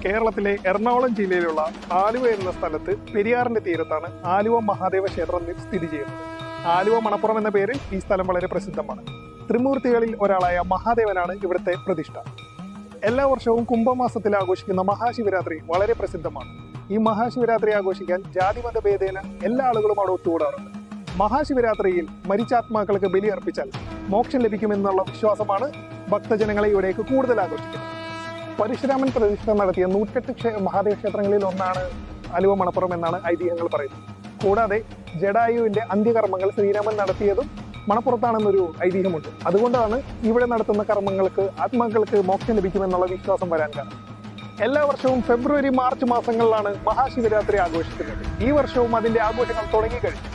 കേരളത്തിലെ എറണാകുളം ജില്ലയിലുള്ള ആലുവ എന്ന സ്ഥലത്ത് പെരിയാറിന്റെ തീരത്താണ് ആലുവ മഹാദേവ ക്ഷേത്രം സ്ഥിതി ചെയ്യുന്നത്. ആലുവ മണപ്പുറം എന്ന പേരിൽ ഈ സ്ഥലം വളരെ പ്രസിദ്ധമാണ്. ത്രിമൂർത്തികളിൽ ഒരാളായ മഹാദേവനാണ് ഇവിടുത്തെ പ്രതിഷ്ഠ. എല്ലാ വർഷവും കുംഭമാസത്തിൽ ആഘോഷിക്കുന്ന മഹാശിവരാത്രി വളരെ പ്രസിദ്ധമാണ്. ഈ മഹാശിവരാത്രി ആഘോഷിക്കാൻ ജാതിമത ഭേദേന എല്ലാ ആളുകളും അവിടെ ഒത്തുകൂടാറുണ്ട്. മഹാശിവരാത്രിയിൽ മരിച്ച ആത്മാക്കൾക്ക് ബലി അർപ്പിച്ചാൽ മോക്ഷം ലഭിക്കുമെന്നുള്ള വിശ്വാസമാണ് ഭക്തജനങ്ങളെ ഇവിടേക്ക് കൂടുതൽ ആഘോഷിക്കുന്നത്. പരശുരാമൻ പ്രതിഷ്ഠ നടത്തിയ 108 മഹാദേവ ക്ഷേത്രങ്ങളിൽ ഒന്നാണ് ആലുവ മണപ്പുറം എന്നാണ് ഐതിഹ്യങ്ങൾ പറയുന്നത്. കൂടാതെ ജടായുവിന്റെ അന്ത്യകർമ്മങ്ങൾ ശ്രീരാമൻ നടത്തിയതും മണപ്പുറത്താണെന്നൊരു ഐതിഹ്യമുണ്ട്. അതുകൊണ്ടാണ് ഇവിടെ നടത്തുന്ന കർമ്മങ്ങൾക്ക് ആത്മാക്കൾക്ക് മോക്ഷം ലഭിക്കുമെന്നുള്ള വിശ്വാസം വരാൻ കാരണം. എല്ലാ വർഷവും ഫെബ്രുവരി മാർച്ച് മാസങ്ങളിലാണ് മഹാശിവരാത്രി ആഘോഷിക്കുന്നത്. ഈ വർഷവും അതിന്റെ ആഘോഷങ്ങൾ തുടങ്ങിക്കഴിഞ്ഞു.